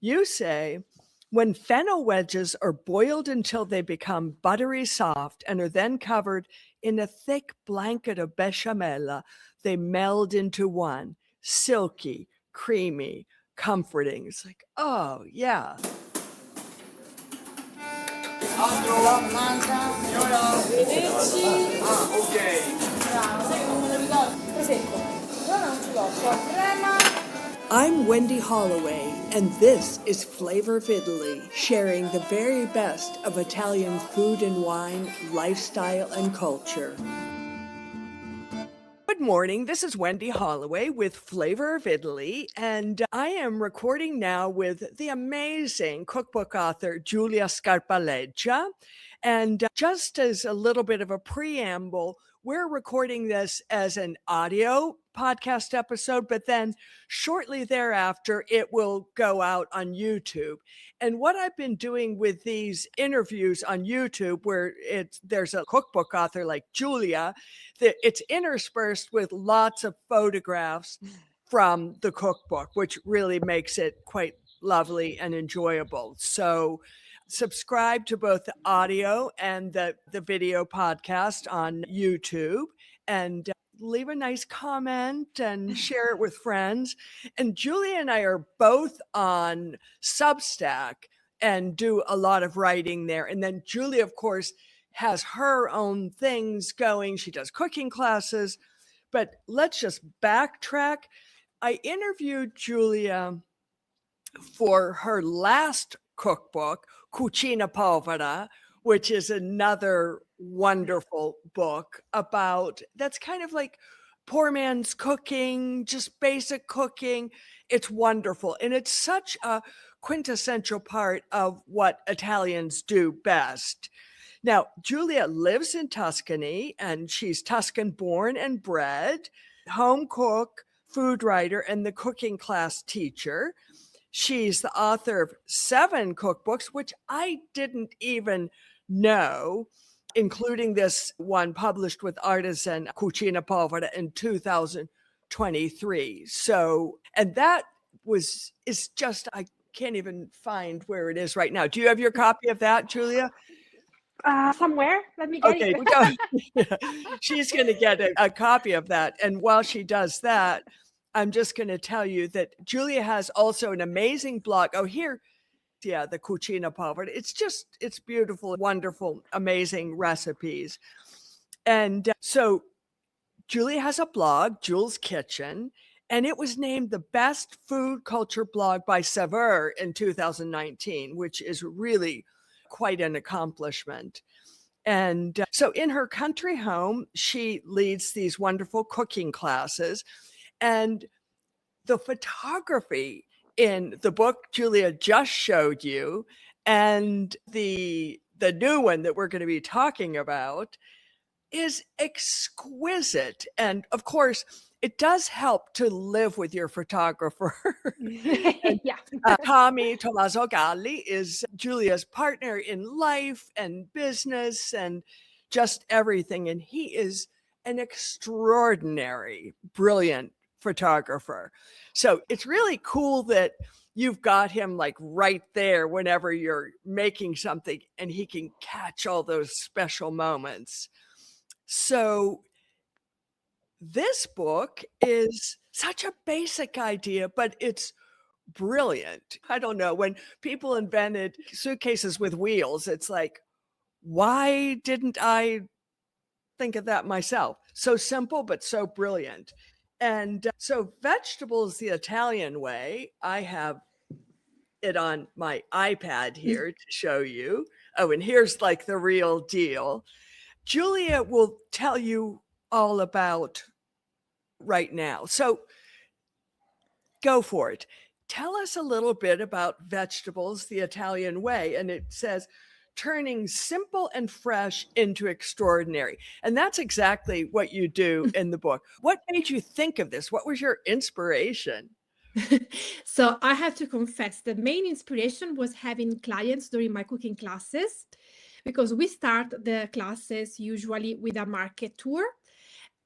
You say, when fennel wedges are boiled until they become buttery soft and are then covered in a thick blanket of bechamel, they meld into one, silky, creamy, comforting. It's like, oh, yeah. I'm Wendy Holloway, and this is Flavor of Italy, sharing the very best of Italian food and wine, lifestyle, and culture. Good morning. This is Wendy Holloway with Flavor of Italy, and I am recording now with the amazing cookbook author Giulia Scarpaleggia. And just as a little bit of a preamble, we're recording this as an audio podcast episode, but then shortly thereafter, it will go out on YouTube. And what I've been doing with these interviews on YouTube, where there's a cookbook author like Giulia, it's interspersed with lots of photographs from the cookbook, which really makes it quite lovely and enjoyable. So subscribe to both the audio and the video podcast on YouTube, and leave a nice comment and share it with friends. And Giulia and I are both on Substack and do a lot of writing there. And then Giulia, of course, has her own things going. She does cooking classes. But let's just backtrack. I interviewed Giulia for her last cookbook, Cucina Povera, which is another wonderful book about, that's kind of like poor man's cooking, just basic cooking. It's wonderful. And it's such a quintessential part of what Italians do best. Now, Giulia lives in Tuscany, and she's Tuscan born and bred, home cook, food writer, and the cooking class teacher. She's the author of 7 cookbooks, which I didn't even know, including this one published with Artisan, Cucina Povera, in 2023. So, and that is just, I can't even find where it is right now. Do you have your copy of that, Giulia? Somewhere. Let me get it. She's going to get a copy of that. And while she does that, I'm just going to tell you that Giulia has also an amazing blog. Oh, here, yeah, the Cucina Povera. It's beautiful, wonderful, amazing recipes. And so Giulia has a blog, Jul's Kitchen, and it was named the best food culture blog by Saveur in 2019, which is really quite an accomplishment. And so in her country home, she leads these wonderful cooking classes. And the photography in the book Giulia just showed you, and the new one that we're going to be talking about, is exquisite. And of course, it does help to live with your photographer. Tommy Tommaso Galli is Giulia's partner in life and business and just everything. And he is an extraordinary, brilliant photographer. So it's really cool that you've got him like right there whenever you're making something, and he can catch all those special moments. So this book is such a basic idea, but it's brilliant. I don't know, when people invented suitcases with wheels, it's like, why didn't I think of that myself? So simple, but so brilliant. And so Vegetables the Italian Way, I have it on my iPad here to show you. Oh, and here's like the real deal. Giulia will tell you all about right now. So go for it. Tell us a little bit about Vegetables the Italian Way. And it says, turning simple and fresh into extraordinary. And that's exactly what you do in the book. What made you think of this? What was your inspiration? So I have to confess, the main inspiration was having clients during my cooking classes, because we start the classes usually with a market tour.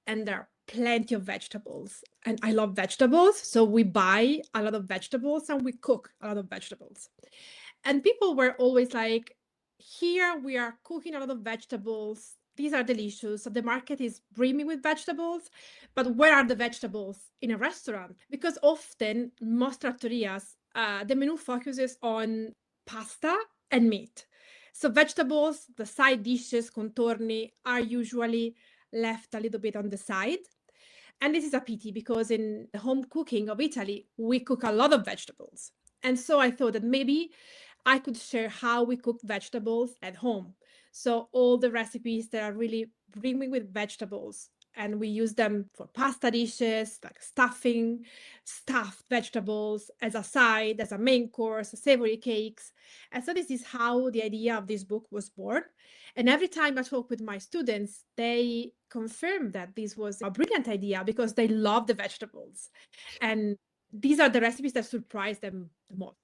And there are plenty of vegetables. And I love vegetables. So we buy a lot of vegetables and we cook a lot of vegetables. And people were always like, here we are cooking a lot of vegetables. These are delicious. So the market is brimming with vegetables. But where are the vegetables in a restaurant? Because often, most trattorias, the menu focuses on pasta and meat. So vegetables, the side dishes, contorni, are usually left a little bit on the side. And this is a pity because in the home cooking of Italy, we cook a lot of vegetables. And so I thought that maybe I could share how we cook vegetables at home. So all the recipes that are really brimming with vegetables, and we use them for pasta dishes, like stuffing, stuffed vegetables as a side, as a main course, savory cakes. And so this is how the idea of this book was born. And every time I talk with my students, they confirm that this was a brilliant idea because they love the vegetables. And these are the recipes that surprise them the most.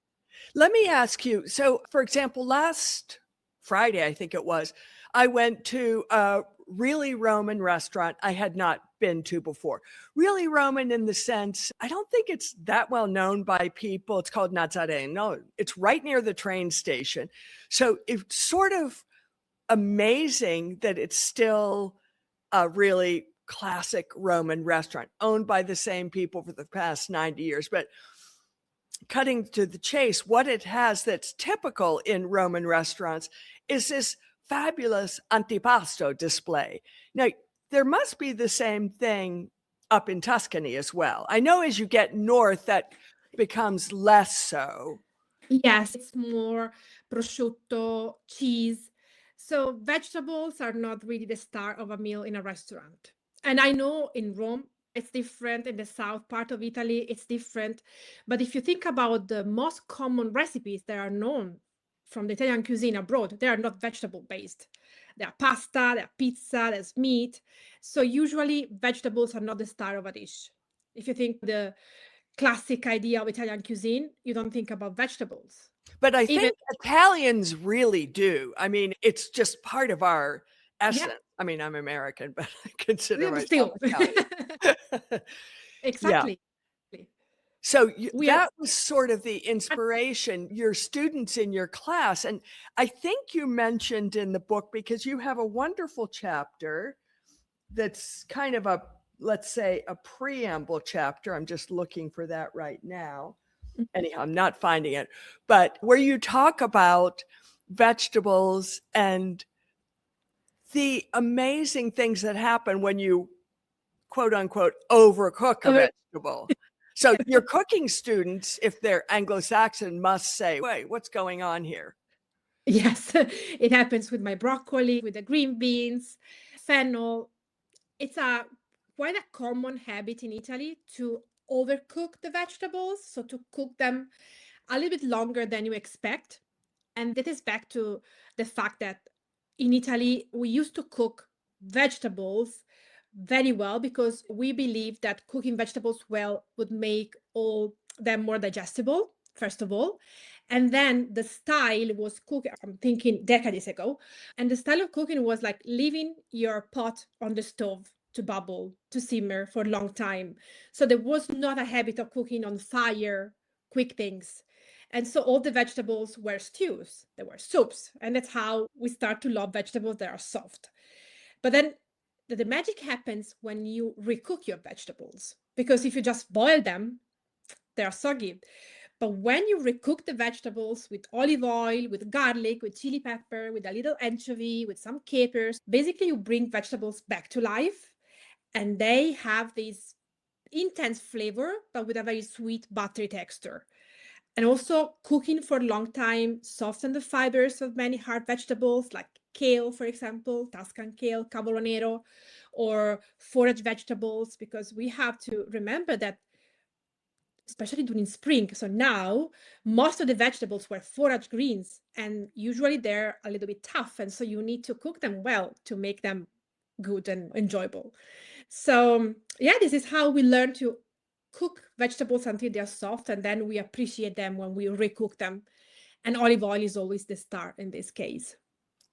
Let me ask you, so for example, last Friday, I think it was, I went to a really Roman restaurant I had not been to before. Really Roman in the sense, I don't think it's that well known by people. It's called Nazareno. It's right near the train station. So it's sort of amazing that it's still a really classic Roman restaurant owned by the same people for the past 90 years. But cutting to the chase, what it has that's typical in Roman restaurants is this fabulous antipasto display. Now, there must be the same thing up in Tuscany as well. I know as you get north, that becomes less so. Yes, it's more prosciutto, cheese. So vegetables are not really the star of a meal in a restaurant. And I know in Rome, it's different. In the south part of Italy, it's different. But if you think about the most common recipes that are known from the Italian cuisine abroad, they are not vegetable based. They are pasta, they are pizza, there's meat. So usually vegetables are not the star of a dish. If you think the classic idea of Italian cuisine, you don't think about vegetables. But I Even think Italians really do. I mean, it's just part of our yeah, essence. I mean, I'm American, but I consider myself still. Italian. Yeah. Exactly. So We are that was sort of the inspiration, your students in your class. And I think you mentioned in the book, because you have a wonderful chapter that's kind of a, let's say, a preamble chapter. I'm just looking for that right now. Anyhow, I'm not finding it, but where you talk about vegetables and the amazing things that happen when you quote unquote overcook a vegetable. So your cooking students, if they're Anglo-Saxon, must say, wait, what's going on here? yes, it happens with my broccoli, with the green beans, fennel. It's a quite a common habit in Italy to overcook the vegetables, so to cook them a little bit longer than you expect. And that is back to the fact that in Italy, we used to cook vegetables very well because we believe that cooking vegetables well would make all them more digestible, first of all. And then the style was cooking, I'm thinking decades ago, and the style of cooking was like leaving your pot on the stove to bubble, to simmer for a long time. So there was not a habit of cooking on fire, quick things. And so all the vegetables were stews, they were soups. And that's how we start to love vegetables that are soft. But then the magic happens when you recook your vegetables. Because if you just boil them, they are soggy. But when you recook the vegetables with olive oil, with garlic, with chili pepper, with a little anchovy, with some capers, basically you bring vegetables back to life and they have this intense flavor, but with a very sweet, buttery texture. And also cooking for a long time soften the fibers of many hard vegetables like kale, for example, Tuscan kale, cavolo nero, or forage vegetables, because we have to remember that, especially during spring. So now most of the vegetables were forage greens, and usually they're a little bit tough. And so you need to cook them well to make them good and enjoyable. So yeah, this is how we learn to cook vegetables until they're soft, and then we appreciate them when we recook them. And olive oil is always the star in this case.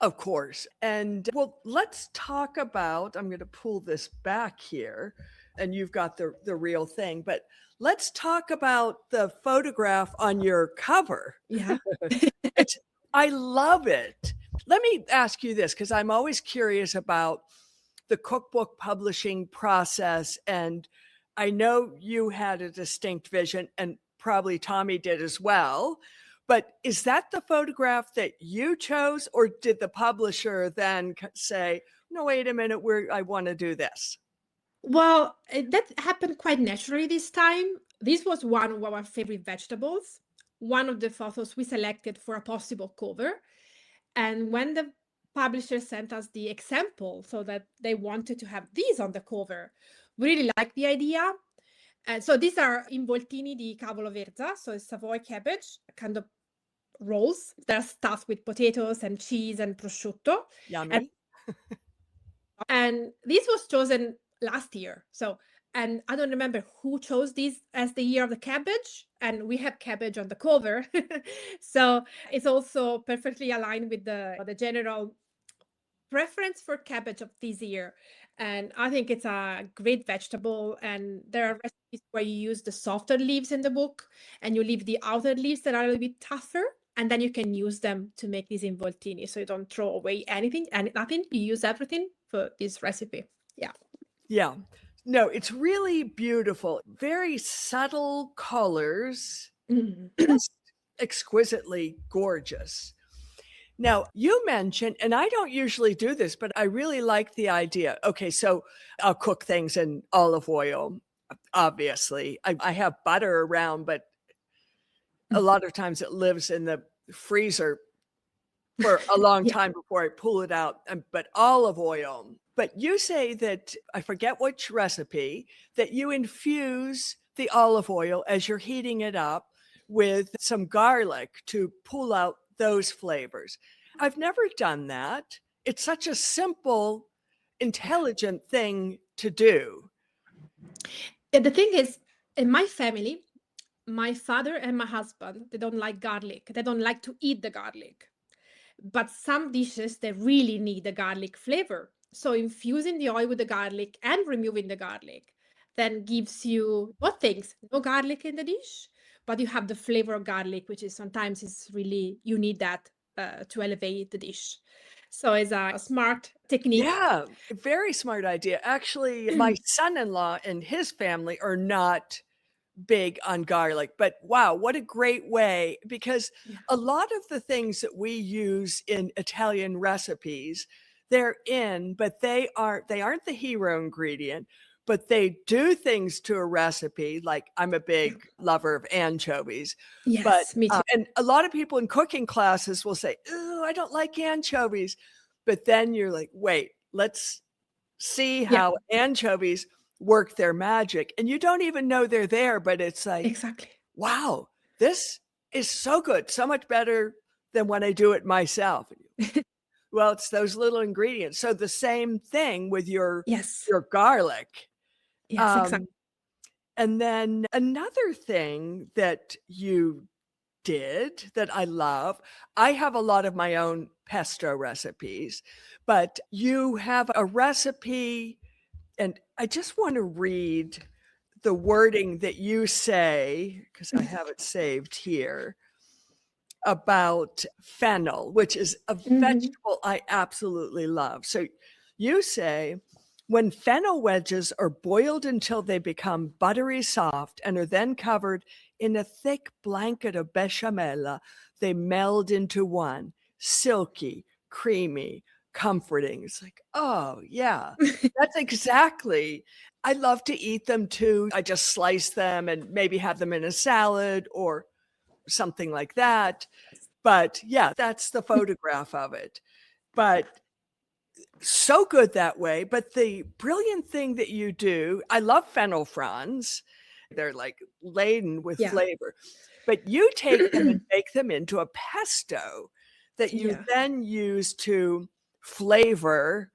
Of course. And well, let's talk about, I'm going to pull this back here. and you've got the real thing. But let's talk about the photograph on your cover. Yeah. It's I love it. Let me ask you this, because I'm always curious about the cookbook publishing process. And I know you had a distinct vision, and probably Tommy did as well. But is that the photograph that you chose, or did the publisher then say, no, wait a minute, I want to do this? Well, that happened quite naturally this time. This was one of our favorite vegetables, one of the photos we selected for a possible cover. And when the publisher sent us the example, so that they wanted to have these on the cover, we really liked the idea. And so these are involtini di cavolo verza, so it's Savoy cabbage, kind of rolls. They're stuffed with potatoes and cheese and prosciutto. And Yummy. And this was chosen last year. So, and I don't remember who chose this as the year of the cabbage. And we have cabbage on the cover. So it's also perfectly aligned with the general preference for cabbage of this year. And I think it's a great vegetable. And there are recipes where you use the softer leaves in the book and you leave the outer leaves that are a little bit tougher. And then you can use them to make these involtini. So you don't throw away anything and nothing. You use everything for this recipe. Yeah. Yeah. No, it's really beautiful. Very subtle colors, Mhm. just exquisitely gorgeous. Now, you mentioned, and I don't usually do this, but I really like the idea. Okay, so I'll cook things in olive oil, obviously. I have butter around, but a lot of times it lives in the freezer for a long Yeah. time before I pull it out, but olive oil. But you say that, I forget which recipe, that you infuse the olive oil as you're heating it up with some garlic to pull out those flavors. I've never done that. It's such a simple, intelligent thing to do. And the thing is, in my family, my father and my husband, they don't like garlic. They don't like to eat the garlic. But some dishes, they really need the garlic flavor. So infusing the oil with the garlic and removing the garlic then gives you both things. No garlic in the dish, but you have the flavor of garlic, which is sometimes is really, you need that to elevate the dish. So it's a smart technique. Yeah, very smart idea. Actually, my son-in-law and his family are not big on garlic, but wow, what a great way, because Yeah. a lot of the things that we use in Italian recipes, they're in, but they aren't the hero ingredient, but they do things to a recipe. Like I'm a big lover of anchovies, but Yes, me too. and a lot of people in cooking classes will say, "Oh, I don't like anchovies." But then you're like, "Wait, let's see Yeah, how anchovies work their magic," and you don't even know they're there, but it's like, exactly. wow, this is so good, so much better than when I do it myself. Well, it's those little ingredients. So the same thing with your Yes, your garlic. yes, exactly. Um, and then another thing that you did that I love, I have a lot of my own pesto recipes, but you have a recipe, and I just want to read the wording that you say, because I have it saved here, about fennel, which is a Mhm. vegetable I absolutely love. So you say, when fennel wedges are boiled until they become buttery soft and are then covered in a thick blanket of bechamel, they meld into one, silky, creamy, comforting. It's like, oh, yeah, that's exactly. I love to eat them too. I just slice them and maybe have them in a salad or something like that. But yeah, that's the photograph of it. But so good that way. But the brilliant thing that you do, I love fennel fronds. They're like laden with Yeah. flavor. But you take them and make them into a pesto that you Yeah. then use to flavor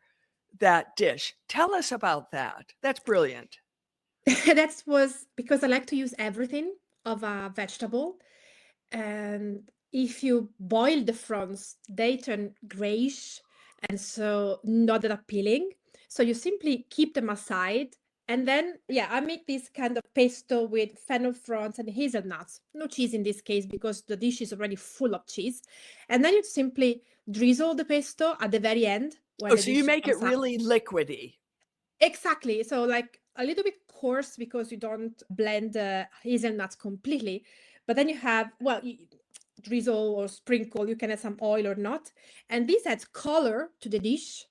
that dish. Tell us about that. That's brilliant. That was because I like to use everything of a vegetable. And if you boil the fronds, they turn grayish and so not that appealing. So you simply keep them aside And then, yeah, I make this kind of pesto with fennel fronds and hazelnuts. No cheese in this case because the dish is already full of cheese. And then you simply drizzle the pesto at the very end when Oh, the so you dish make it comes out. really liquidy. Exactly. So like a little bit coarse because you don't blend the hazelnuts completely. But then you have, well, drizzle or sprinkle, you can add some oil or not. And this adds color to the dish.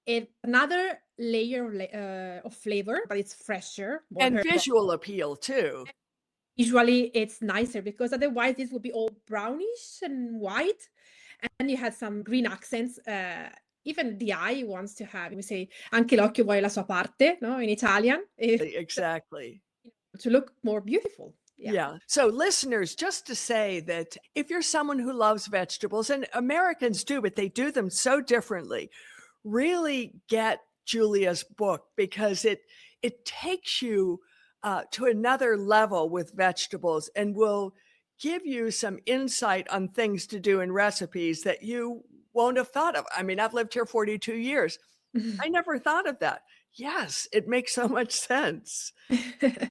It another layer of flavor, but it's fresher, more And herb. visual appeal too. Usually it's nicer because otherwise this would be all brownish and white. And you had some green accents. Even the eye wants to have, we say, anche l'occhio vuole la sua parte, no? In Italian, Exactly. to look more beautiful. Yeah. Yeah. So, listeners, just to say that if you're someone who loves vegetables, and Americans do, but they do them so differently, really get Julia's book because it takes you to another level with vegetables and will give you some insight on things to do in recipes that you won't have thought of. I mean, I've lived here 42 years. I never thought of that. Yes, it makes so much sense.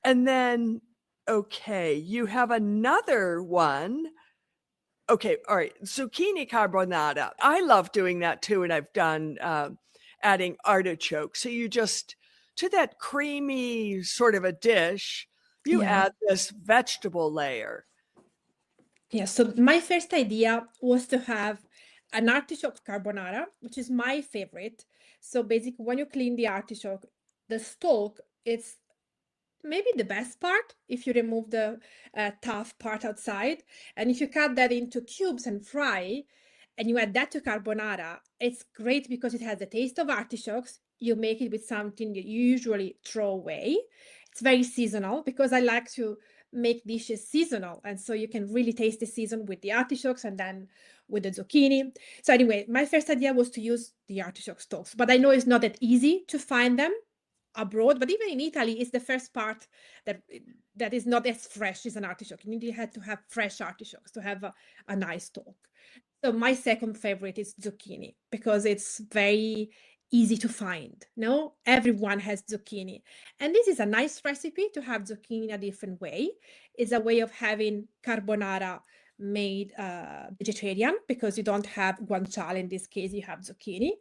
And then, okay, you have another one. Okay, all right, zucchini carbonara. I love doing that too, and I've done adding artichoke. So you just, to that creamy sort of a dish, you Yeah. add this vegetable layer. Yeah. So my first idea was to have an artichoke carbonara, which is my favorite. So basically, when you clean the artichoke, the stalk, it's maybe the best part if you remove the tough part outside. And if you cut that into cubes and fry, and you add that to carbonara, it's great because it has the taste of artichokes. You make it with something that you usually throw away. It's very seasonal because I like to make dishes seasonal. And so you can really taste the season with the artichokes and then with the zucchini. So anyway, my first idea was to use the artichoke stalks, but I know it's not that easy to find them abroad, but even in Italy, it's the first part that that is not as fresh as an artichoke. You need to have fresh artichokes to have a nice stalk. So my second favorite is zucchini because it's very easy to find. No, everyone has zucchini, and this is a nice recipe to have zucchini in a different way. It's a way of having carbonara made vegetarian because you don't have guanciale in this case. You have zucchini,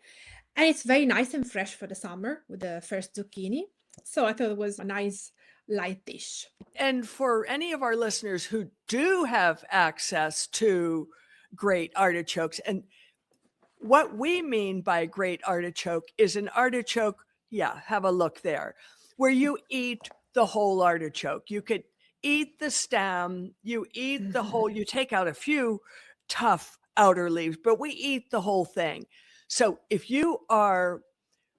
and it's very nice and fresh for the summer with the first zucchini. So I thought it was a nice light dish. And for any of our listeners who do have access to great artichokes, and what we mean by great artichoke is an artichoke, yeah, have a look there, where you eat the whole artichoke. You could eat the stem, you eat the whole, you take out a few tough outer leaves, but we eat the whole thing. So if you are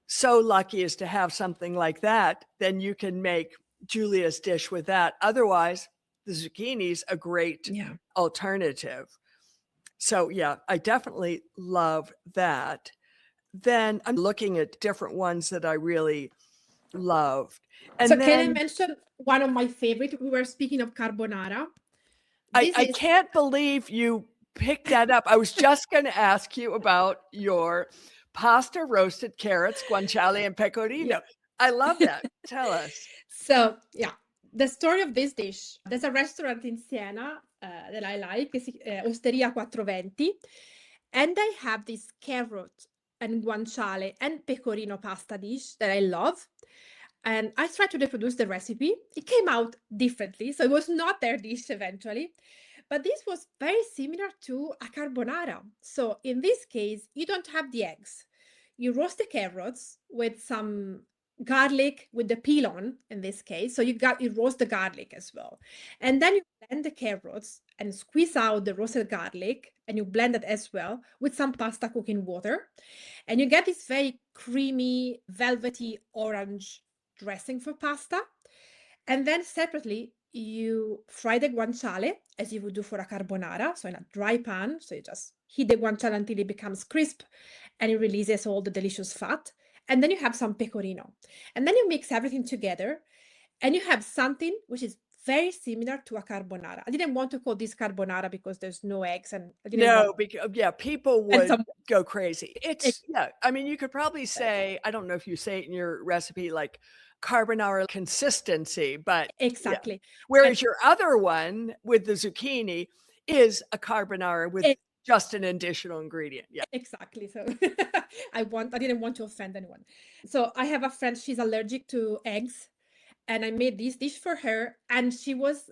so lucky as to have something like that, then you can make Julia's dish with that. Otherwise, the zucchini's a great Yeah. alternative. So yeah, I definitely love that. Then I'm looking at different ones that I really loved. So And can I then mention one of my favorite? We were speaking of carbonara. I, This I is can't believe you picked that up. I was just going to ask you about your pasta, roasted carrots, guanciale, and pecorino. I love that. Tell us. So yeah, the story of this dish. There's a restaurant in Siena that I like, Osteria 420, and they have this carrot and guanciale and pecorino pasta dish that I love. And I tried to reproduce the recipe. It came out differently, so it was not their dish eventually. But this was very similar to a carbonara. So in this case, you don't have the eggs. You roast the carrots with some garlic with the peel on in this case. So you roast the garlic as well. And then you blend the carrots and squeeze out the roasted garlic and you blend it as well with some pasta cooking water. And you get this very creamy, velvety orange dressing for pasta. And then separately, you fry the guanciale as you would do for a carbonara, so in a dry pan. So you just heat the guanciale until it becomes crisp and it releases all the delicious fat. And then you have some pecorino. And then you mix everything together and you have something which is very similar to a carbonara. I didn't want to call this carbonara because there's no eggs and I didn't want No, because yeah, people and would some go crazy. egg. It's yeah, I mean, you could probably say, I don't know if you say it in your recipe, like carbonara consistency, but yeah. Exactly. And Whereas your other one with the zucchini is a carbonara with just an additional ingredient. Yeah. exactly. So I didn't want to offend anyone. So I have a friend, she's allergic to eggs. And I made this dish for her. And she was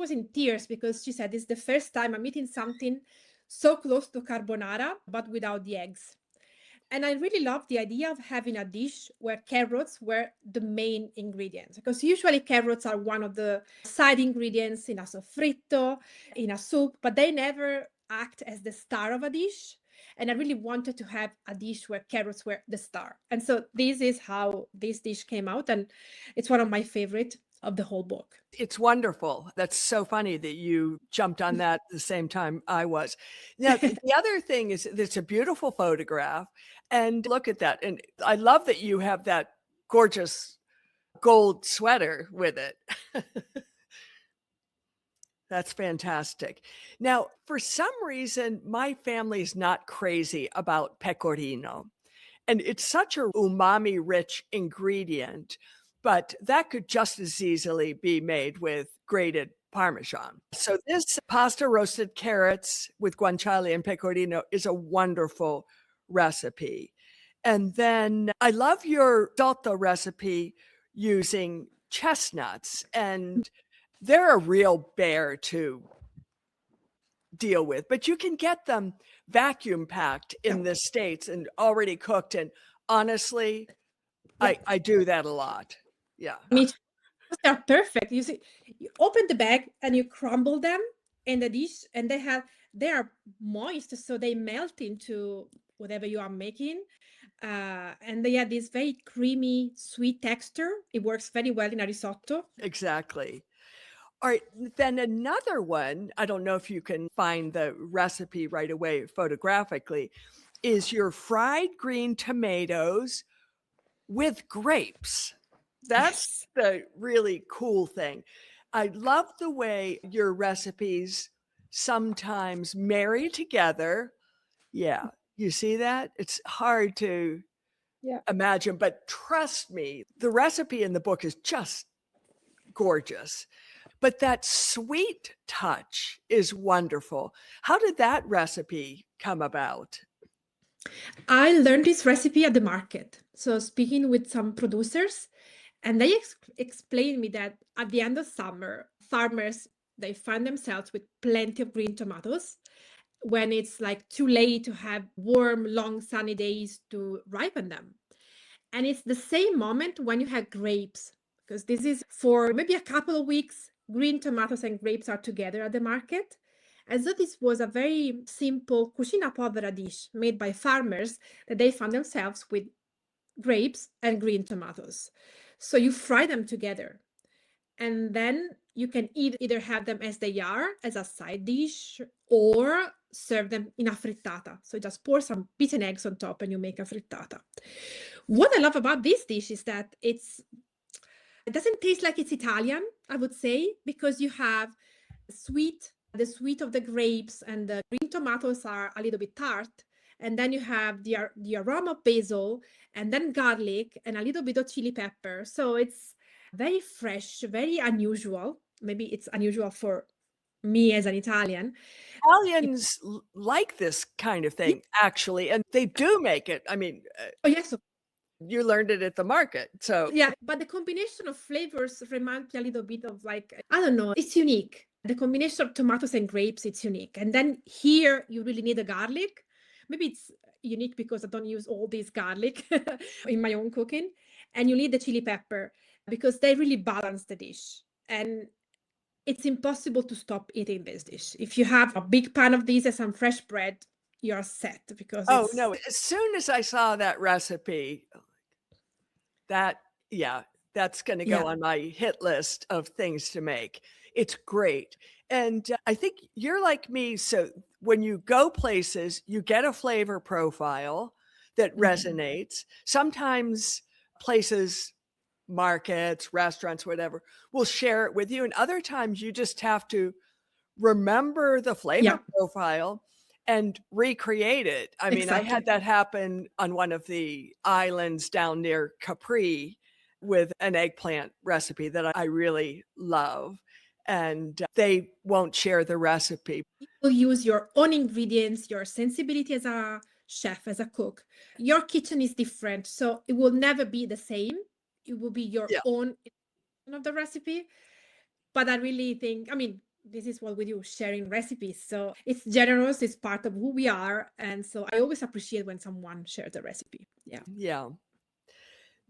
in tears because she said, it's the first time I'm eating something so close to carbonara, but without the eggs. And I really love the idea of having a dish where carrots were the main ingredients, because usually carrots are one of the side ingredients in a soffritto, in a soup, but they never act as the star of a dish. And I really wanted to have a dish where carrots were the star. And so this is how this dish came out. And it's one of my favorite of the whole book. It's wonderful. That's so funny that you jumped on that the same time I was. Now, the other thing is it's a beautiful photograph, and look at that. And I love that you have that gorgeous gold sweater with it. That's fantastic. Now, for some reason, my family's not crazy about pecorino, and it's such a umami-rich ingredient, but that could just as easily be made with grated Parmesan. So this pasta roasted carrots with guanciale and pecorino is a wonderful recipe. And then I love your risotto recipe using chestnuts, and they're a real bear to deal with, but you can get them vacuum packed in the States and already cooked. And honestly, Yeah. I do that a lot. Yeah. Me too. They're perfect. You see, you open the bag and you crumble them in the dish, and they are moist, so they melt into whatever you are making. And they have this very creamy, sweet texture. It works very well in a risotto. Exactly. All right. Then another one, I don't know if you can find the recipe right away photographically, is your fried green tomatoes with grapes. That's Yes. the really cool thing. I love the way your recipes sometimes marry together. Yeah, you see that? It's hard to Yeah. imagine, but trust me, the recipe in the book is just gorgeous. But that sweet touch is wonderful. How did that recipe come about? I learned this recipe at the market. So speaking with some producers, and they explained me that at the end of summer, farmers they find themselves with plenty of green tomatoes when it's like too late to have warm, long, sunny days to ripen them. And it's the same moment when you have grapes, because this is for maybe a couple of weeks, green tomatoes and grapes are together at the market. And so this was a very simple cucina povera dish made by farmers that they found themselves with grapes and green tomatoes. So you fry them together, and then you can either have them as they are as a side dish or serve them in a frittata. So just pour some beaten eggs on top and you make a frittata. What I love about this dish is that it doesn't taste like it's Italian, I would say, because you have the sweet of the grapes, and the green tomatoes are a little bit tart. And then you have the aroma of basil, and then garlic, and a little bit of chili pepper. So it's very fresh, very unusual. Maybe it's unusual for me as an Italian. Italians like this kind of Yeah. thing, actually, and they do make it. I mean, Oh, yes. you learned it at the market. So, Yeah, but the combination of flavors reminds me a little bit of like, I don't know, it's unique. The combination of tomatoes and grapes, it's unique. And then here you really need a garlic. Maybe it's unique because I don't use all this garlic in my own cooking. And you need the chili pepper because they really balance the dish. And it's impossible to stop eating this dish. If you have a big pan of this and some fresh bread, you're set because oh it's no, as soon as I saw that recipe, that, yeah, that's going to yeah. go on my hit list of things to make. It's great. And I think you're like me. So when you go places, you get a flavor profile that Mhm. resonates. Sometimes places, markets, restaurants, whatever, will share it with you. And other times you just have to remember the flavor Yeah, profile and recreate it. I mean, I had exactly. that happen on one of the islands down near Capri with an eggplant recipe that I really love, and they won't share the recipe. You will use your own ingredients, your sensibility as a chef, as a cook. Your kitchen is different, so it will never be the same. It will be your Yeah. own of the recipe. But I really think, I mean, this is what we do, sharing recipes. So it's generous, it's part of who we are. And so I always appreciate when someone shares a recipe. Yeah. Yeah.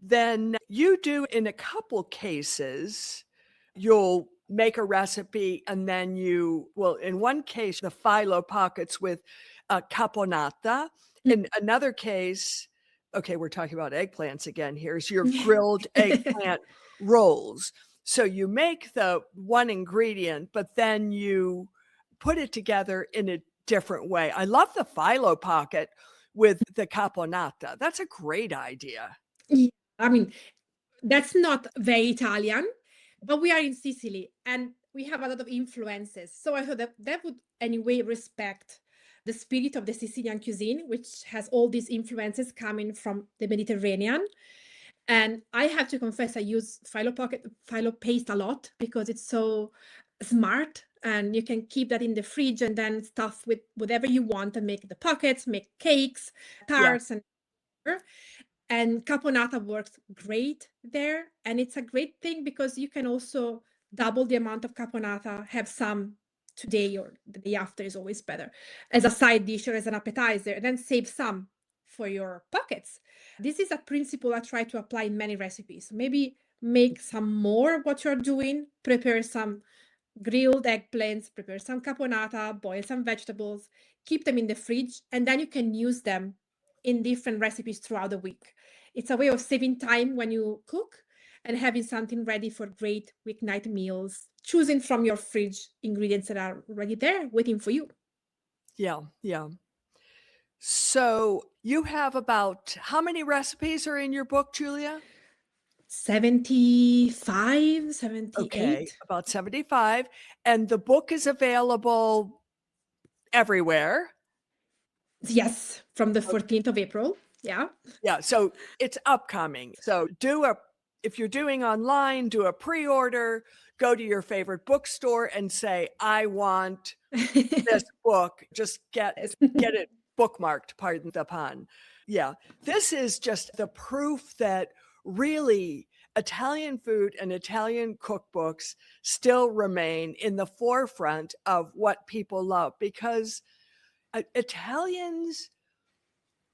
Then you do, in a couple cases, you'll make a recipe and then in one case, the phyllo pockets with caponata. In another case, okay, we're talking about eggplants again. Here's your grilled eggplant rolls. So you make the one ingredient, but then you put it together in a different way. I love the phyllo pocket with the caponata. That's a great idea. Yeah, I mean, that's not very Italian, but we are in Sicily and we have a lot of influences. So I thought that that would anyway respect the spirit of the Sicilian cuisine, which has all these influences coming from the Mediterranean. And I have to confess, I use phyllo paste a lot because it's so smart and you can keep that in the fridge and then stuff with whatever you want and make the pockets, make cakes, Yeah. tarts, and caponata works great there. And it's a great thing because you can also double the amount of caponata, have some today or the day after is always better as a side dish or as an appetizer, and then save some for your pockets. This is a principle I try to apply in many recipes. Maybe make some more of what you're doing, prepare some grilled eggplants, prepare some caponata, boil some vegetables, keep them in the fridge, and then you can use them in different recipes throughout the week. It's a way of saving time when you cook and having something ready for great weeknight meals, choosing from your fridge ingredients that are already there waiting for you. Yeah. Yeah. So you have about how many recipes are in your book, Giulia? 75, Okay, 78. about 75. And the book is available everywhere. Yes, from the 14th of April. Yeah. Yeah, so it's upcoming. So if you're doing online, do a pre-order, go to your favorite bookstore and say, I want this book. Just get Yes. it bookmarked, pardon the pun. Yeah, this is just the proof that really Italian food and Italian cookbooks still remain in the forefront of what people love because Italians,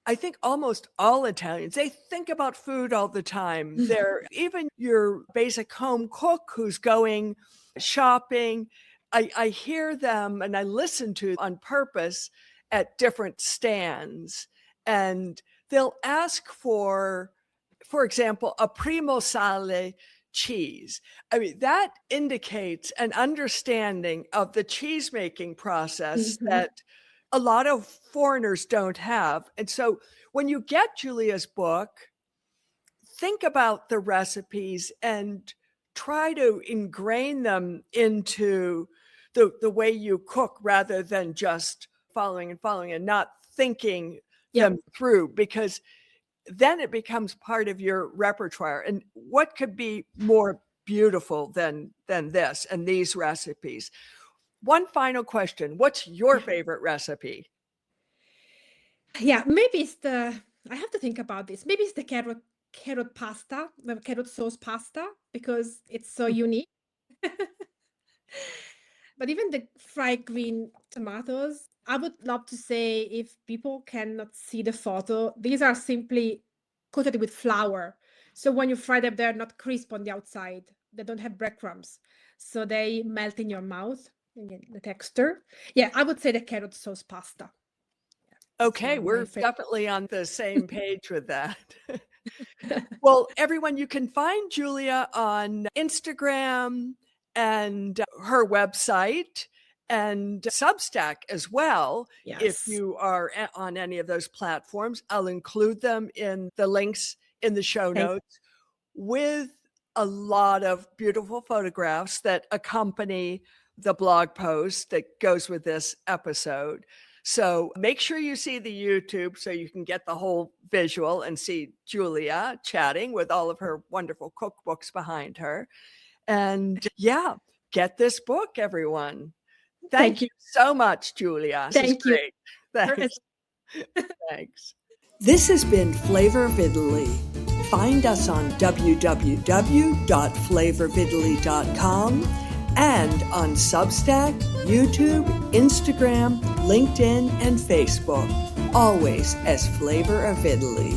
I think almost all Italians, they think about food all the time. They're even your basic home cook who's going shopping. I hear them and I listen to on purpose at different stands, and they'll ask for example, a primo sale cheese. I mean, that indicates an understanding of the cheese making process Mhm. that a lot of foreigners don't have. And so when you get Giulia's book, think about the recipes and try to ingrain them into the way you cook rather than just following and not thinking Yeah. them through, because then it becomes part of your repertoire. And what could be more beautiful than this and these recipes? One final question. What's your favorite recipe? Yeah, maybe it's I have to think about this. Maybe it's the carrot pasta, the carrot sauce pasta, because it's so unique. But even the fried green tomatoes, I would love to say if people cannot see the photo, these are simply coated with flour. So when you fry them, they're not crisp on the outside. They don't have breadcrumbs. So they melt in your mouth, again, the texture. Yeah, I would say the carrot sauce pasta. It's Okay, one of my we're favorites. definitely on the same page with that. Well, everyone, you can find Giulia on Instagram and her website and Substack as well. If Yes. you are on any of those platforms, I'll include them in the links in the show Thank notes with a lot of beautiful photographs that accompany the blog post that goes with this episode. So make sure you see the YouTube so you can get the whole visual and see Giulia chatting with all of her wonderful cookbooks behind her. And yeah, get this book, everyone. Thank you so much, Giulia. This is Thank you. great. Thanks. Thanks. This has been Flavor of Italy. Find us on www.flavorofitaly.com and on Substack, YouTube, Instagram, LinkedIn, and Facebook, always as Flavor of Italy.